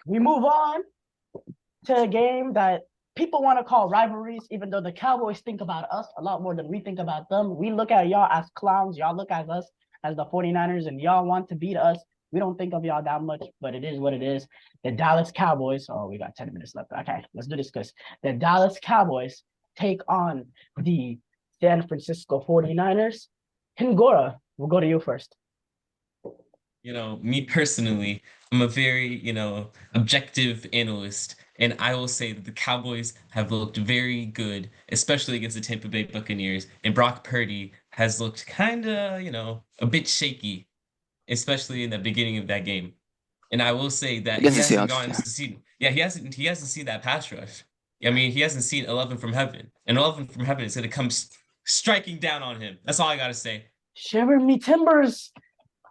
We move on to a game that people want to call rivalries, even though the Cowboys think about us a lot more than we think about them. We look at y'all as clowns. Y'all look at us as the 49ers, and y'all want to beat us. We don't think of y'all that much, but it is what it is. The Dallas Cowboys. Oh, we got 10 minutes left. Okay, let's do this because the Dallas Cowboys take on the San Francisco 49ers. Hingora, we'll go to you first. Me personally, I'm a very, objective analyst, and I will say that the Cowboys have looked very good, especially against the Tampa Bay Buccaneers, and Brock Purdy has looked kind of, a bit shaky, especially in the beginning of that game. And I will say that he Against the hasn't Seahawks. gone to see, yeah, he hasn't seen that pass rush. I mean, he hasn't seen 11 from heaven, and 11 from heaven is going to come striking down on him. That's all I got to say. Shiver me timbers.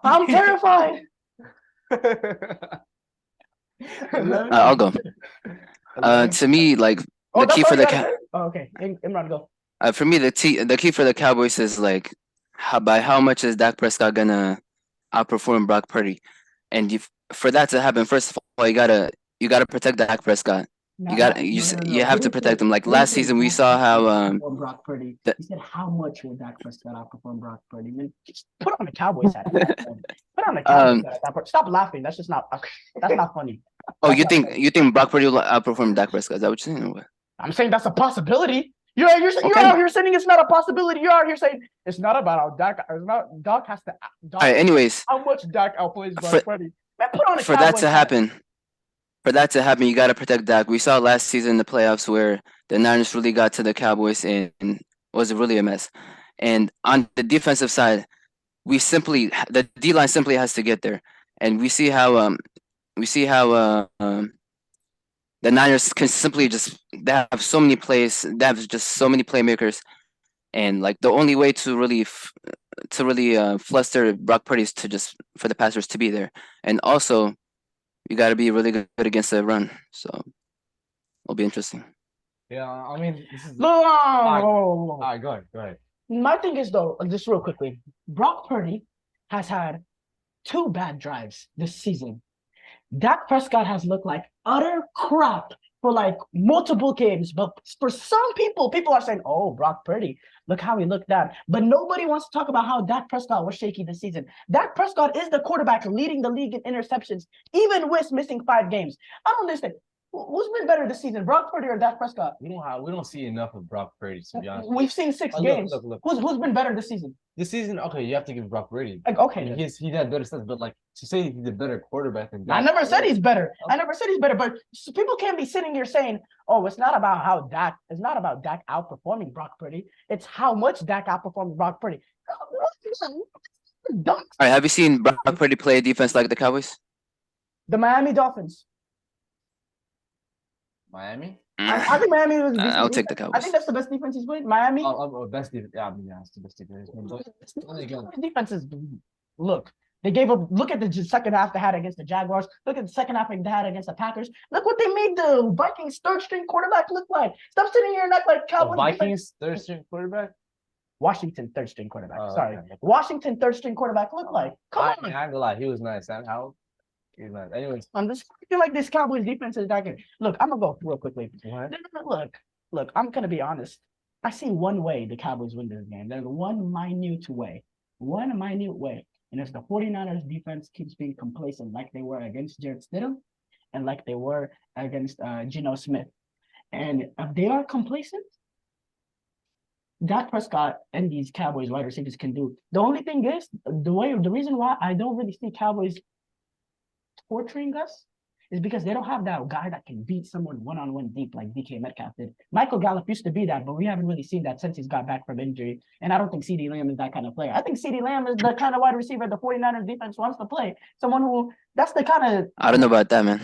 I'm terrified. I'll go. To me, like the key for the okay, Imran, go. For me, the key for the Cowboys is like by how much is Dak Prescott gonna outperform Brock Purdy, and for that to happen, first of all, you gotta protect Dak Prescott. You have to protect him. Like last season, we saw how Brock Purdy. He said, "How much will Dak Prescott outperform Brock Purdy?" Man, just put on the Cowboys hat. Put on the Cowboys hat. Stop laughing. That's just not. That's not funny. Oh, you think Brock Purdy will outperform Dak Prescott? Is that what you're saying? Or what? I'm saying that's a possibility. You're out here saying it's not a possibility. You're out here saying it's not about how Dak. It's not Dak has to. All right. Anyways, how much Dak outplays Brock Purdy? Man, put on the for that to happen. For that to happen, you got to protect Dak. We saw last season in the playoffs where the Niners really got to the Cowboys and was really a mess. And on the defensive side, the D line simply has to get there, and we see how the Niners can simply they have so many plays, they have just so many playmakers, and like the only way to really fluster Brock Purdy is for the passers to be there, and also you got to be really good against the run. So it'll be interesting. Yeah, I mean, this is no. All right, go ahead. My thing is though, just real quickly, Brock Purdy has had 2 bad drives this season. Dak Prescott has looked like utter crap for like multiple games, but for some people are saying, "Oh, Brock Purdy, look how he looked at." But nobody wants to talk about how Dak Prescott was shaky this season. Dak Prescott is the quarterback leading the league in interceptions, even with missing 5 games. I don't understand. Who's been better this season, Brock Purdy or Dak Prescott? We don't see enough of Brock Purdy, to be honest. We've seen 6 games. Look. Who's been better this season? This season, okay, you have to give Brock Purdy. Like, okay, he had better stats, but like to say he's a better quarterback than Dak. I never said he's better. Okay. I never said he's better, but people can't be sitting here saying, "Oh, it's not about Dak outperforming Brock Purdy. It's how much Dak outperforms Brock Purdy." All right, have you seen Brock Purdy play defense like the Cowboys? The Miami Dolphins. Miami? I think Miami was. I'll take the Cowboys. I think that's the best defense he's played. Miami. Best defense. Yeah, I mean, it's the best defense. Defenses. Look, they gave up. Look at the second half they had against the Jaguars. Look at the second half they had against the Packers. Look what they made the Vikings third string quarterback look like. Stop sitting here and act like Cowboys. The Vikings third string quarterback. Washington third string quarterback. Sorry, okay. Washington third string quarterback look like. Come on. I'm gonna lie, he was nice. How? Anyways, I'm just feel like this Cowboys defense is that good. Look, I'm gonna go real quickly. Look, I'm gonna be honest. I see one way the Cowboys win this game. There's one minute way, and it's the 49ers defense keeps being complacent like they were against Jared Stidham and like they were against Geno Smith. And if they are complacent, Dak Prescott and these Cowboys wide receivers can do. The only thing is the reason why I don't really see Cowboys torturing us is because they don't have that guy that can beat someone one-on-one deep like DK Metcalf did. Michael Gallup used to be that, but we haven't really seen that since he's got back from injury. And I don't think CeeDee Lamb is that kind of player. I think CeeDee Lamb is the kind of wide receiver the 49ers defense wants to play. Someone who, that's the kind of... I don't know about that, man.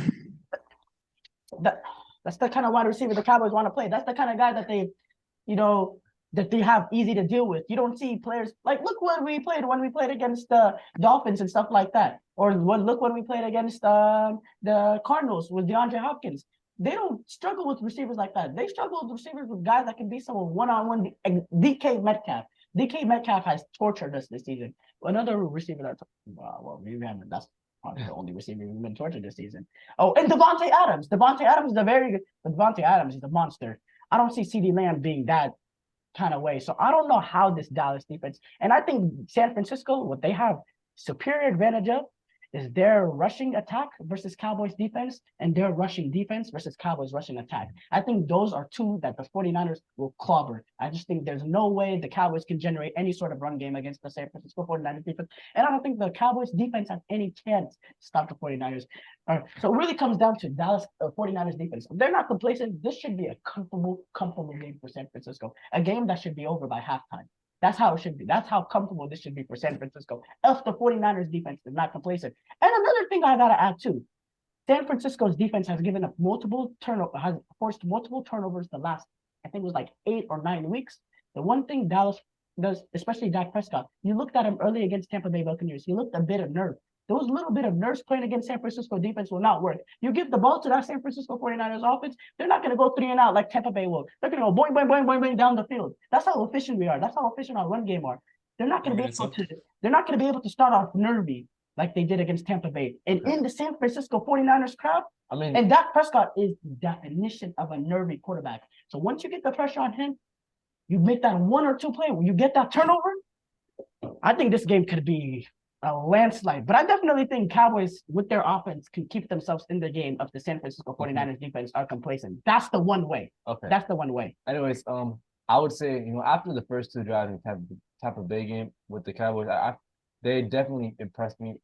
That's the kind of wide receiver the Cowboys want to play. That's the kind of guy that they, that they have easy to deal with. You don't see players like look when we played against the Dolphins and stuff like that, or look when we played against the Cardinals with DeAndre Hopkins. They don't struggle with receivers like that. They struggle with receivers with guys that can be someone one-on-one. DK Metcalf has tortured us this season. Another receiver that's we haven't. That's probably the only receiver who's been tortured this season. Oh, and Devontae Adams. Devontae Adams is a very good. Devontae Adams is a monster. I don't see CeeDee Lamb being that kind of way. So I don't know how this Dallas defense, and I think San Francisco, what they have superior advantage of is their rushing attack versus Cowboys defense and their rushing defense versus Cowboys rushing attack. I think those are two that the 49ers will clobber. I just think there's no way the Cowboys can generate any sort of run game against the San Francisco 49ers defense. And I don't think the Cowboys defense has any chance to stop the 49ers. So it really comes down to Dallas 49ers defense. If they're not complacent, this should be a comfortable game for San Francisco. A game that should be over by halftime. That's how it should be. That's how comfortable this should be for San Francisco. If the 49ers defense is not complacent. And another thing I gotta add too, San Francisco's defense has given up has forced multiple turnovers the last, I think it was like 8 or 9 weeks. The one thing Dallas does, especially Dak Prescott, you looked at him early against Tampa Bay Buccaneers. He looked a bit of nerve. Those little bit of nerves playing against San Francisco defense will not work. You give the ball to that San Francisco 49ers offense, they're not going to go 3 and out like Tampa Bay will. They're going to go boing, boing, boing, boing, boing down the field. That's how efficient we are. That's how efficient our run game are. They're not going to be able to. They're not going to be able to start off nervy like they did against Tampa Bay. And in the San Francisco 49ers crowd, and Dak Prescott is the definition of a nervy quarterback. So once you get the pressure on him, you make that 1 or 2 play, when you get that turnover, I think this game could be a landslide. But I definitely think Cowboys, with their offense, can keep themselves in the game if the San Francisco 49ers defense are complacent. That's the one way. Okay. That's the one way. Anyways, I would say, after the first 2 drives in Tampa Bay game with the Cowboys, they definitely impressed me.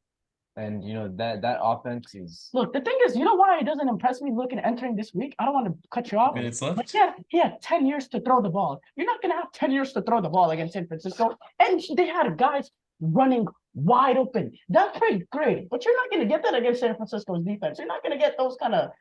And that offense is. Look, the thing is, you know why it doesn't impress me looking entering this week? I don't want to cut you off. Minutes left. But he had 10 years to throw the ball. You're not gonna have 10 years to throw the ball against San Francisco. And they had guys running wide open. That's pretty great. But you're not gonna get that against San Francisco's defense. You're not gonna get those kind of.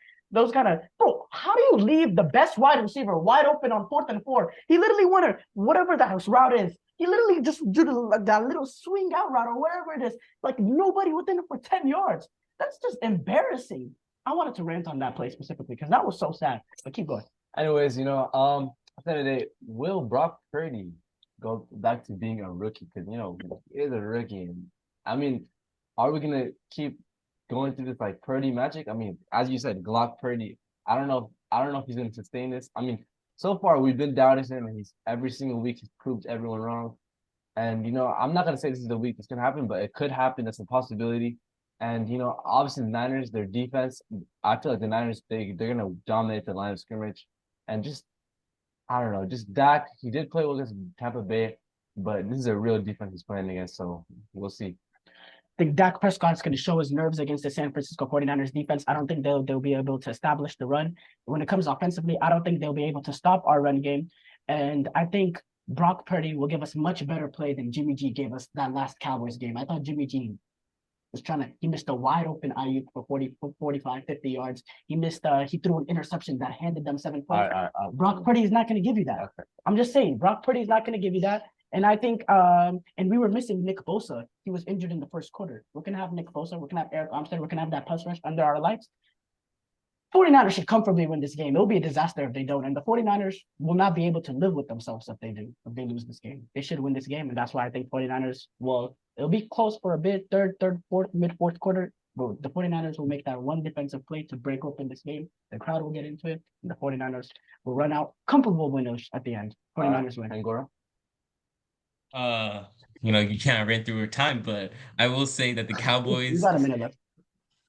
Bro, how do you leave the best wide receiver wide open on 4th and 4? He literally won whatever that route is. He literally just did that little swing out route or wherever it is, like nobody within it for 10 yards. That's just embarrassing. I wanted to rant on that play specifically because that was so sad. But keep going. Anyways, at the end of the day, will Brock Purdy go back to being a rookie? Because he is a rookie. And, are we gonna keep going through this like Purdy magic? As you said, Glock Purdy. I don't know if he's gonna sustain this. So far, we've been doubting him, and every single week he's proved everyone wrong. And I'm not gonna say this is the week it's gonna happen, but it could happen. That's a possibility. And obviously the Niners, their defense, I feel like the Niners they're gonna dominate the line of scrimmage. And I don't know, just Dak. He did play well against Tampa Bay, but this is a real defense he's playing against. So we'll see. I think Dak Prescott's going to show his nerves against the San Francisco 49ers defense. I don't think they'll be able to establish the run. When it comes offensively, I don't think they'll be able to stop our run game. And I think Brock Purdy will give us much better play than Jimmy G gave us that last Cowboys game. I thought Jimmy G was he missed a wide open Ayuk for 45, 50 yards. He threw an interception that handed them 7 points. Brock Purdy is not going to give you that. Okay. I'm just saying, Brock Purdy is not going to give you that. And I think, and we were missing Nick Bosa. He was injured in the first quarter. We're going to have Nick Bosa. We're going to have Eric Armstead. We're going to have that pass rush under our lights. 49ers should comfortably win this game. It'll be a disaster if they don't. And the 49ers will not be able to live with themselves if they lose this game. They should win this game. And that's why I think 49ers it'll be close for a bit, mid-fourth quarter. But the 49ers will make that one defensive play to break open this game. The crowd will get into it. And the 49ers will run out comfortable winners at the end. 49ers win. Angora? You can't run through your time, but I will say that the Cowboys. You got a minute left.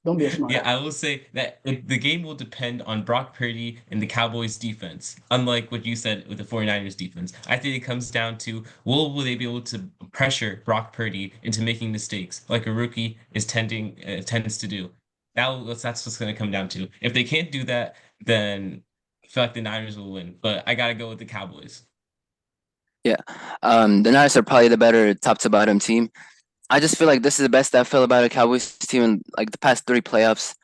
Don't be a smart. Yeah, I will say that the game will depend on Brock Purdy and the Cowboys defense. Unlike what you said with the 49ers defense, I think it comes down to will they be able to pressure Brock Purdy into making mistakes like a rookie tends to do. That's what's going to come down to. If they can't do that, then I feel like the Niners will win. But I gotta go with the Cowboys. Yeah, the Niners are probably the better top to bottom team. I just feel like this is the best I feel about a Cowboys team in like the past 3 playoffs,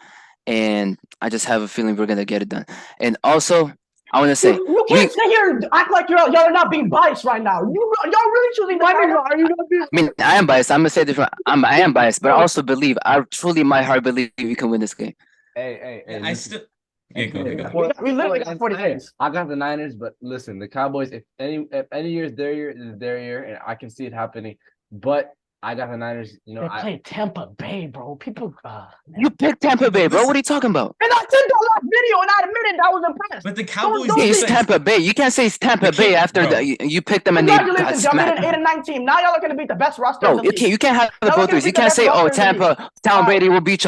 and I just have a feeling we're gonna get it done. And also, I want to say you can't sit here and act like y'all are not being biased right now. Y'all really choosing biased? Are you not being? I mean, I am biased. I'm gonna say different. I am biased, but I also believe. I truly, in my heart, believe we can win this game. Hey! I still. Yeah, go. We literally got 40 games. I got the Niners, but listen, the Cowboys. If any year is their year, is their year, and I can see it happening. But I got the Niners. You know, They played Tampa Bay, bro. People, You picked Tampa Bay, bro. What are you talking about? and I sent that last video, and I admitted that was impressed. But the Cowboys don't It's think- Tampa Bay. You can't say it's Tampa Bay after you picked them and they got Congratulations, y'all made an smacked. 8-9 team. Now y'all are gonna beat the best roster. No, in the league. you can't have Y'all are both gonna ways. You beat the can't best say, roster oh, in the league. Tampa, Tom Brady will beat y'all.